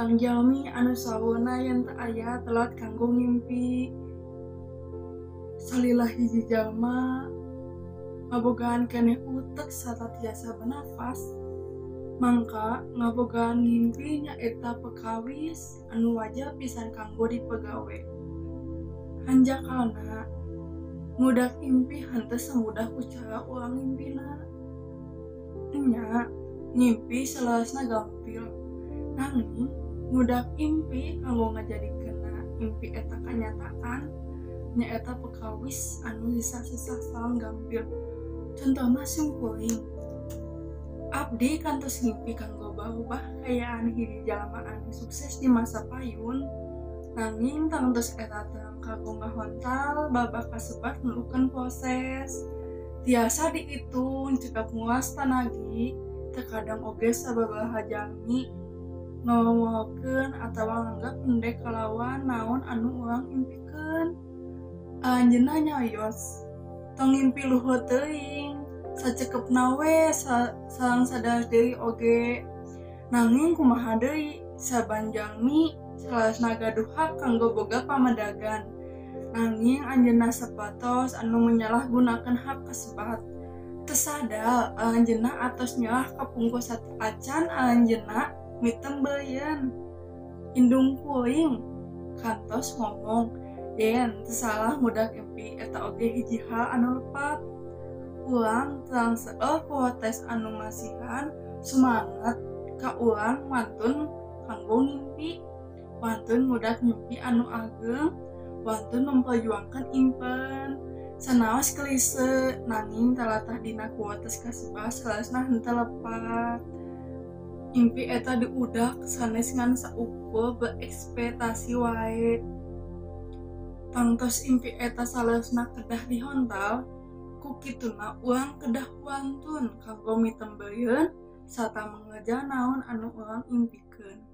tentang jalmi anu saweuna yen teu aya telat kanggo ngimpi. Salila hiji jalma ngabogaan keneh utek sarta tiasa bernafas, mangka ngabogaan ngimpi nyaeta pekawis anu wajib pisan kanggo dipegawe. Hanjakalna ngudak impi henteu samudah ku cara ulang ngimpina. Nya ngimpi seleusna gampil, nanging ngudak impi kanggo ngajadikeunna impi eta kanyataan nyaeta pekawis anu susah-susah sareng gampil. Contohna simkuring, abdi kantos ngimpi kanggo baubah kayaan hiji jalma anu sukses di masa payun, nanging tangtos eta teu kanggo ngahontal babak kasebat nurukeun proses. Tiasa diitung cepat nguas tanagi, terkadang oge sababaraha jalmi ngawalkeun atawa nganggap pendek kalawan naon anu urang impikeun. Anjeunna nyayos tong ngimpi luhur teuing, sacekepna we sareng sadar deui oge. Nanging kumaha deui, saban jalmi salaesna gaduh hak kanggo boga pamadagan, nanging anjeunna sapatos anu menyalahgunakeun hak kasebat. Teu sadar anjeunna atos nyalah kapungkur satu acan anjeunna mitem beuyeun. Indung kuring kantos ngomong yen teu salah ngudak impi eta oge hiji hal anu lepat. Urang terang seueur protes anu masihan sumanget ka urang wantun kanggo ngimpi, wantun ngudak ngimpi anu ageng, wantun memperjuangkan impen. Sanaos klise, nanging talatah dina kuotes kasebat salaesna henteu lepat. Impi eta diudak sanes ngan saukur berekspektasi wae. Tangtos impi eta salaesna kedah dihontal, ku kituna urang kedah wantun kanggo mitem beuyeun sarta mengejar naon anu urang impikeun.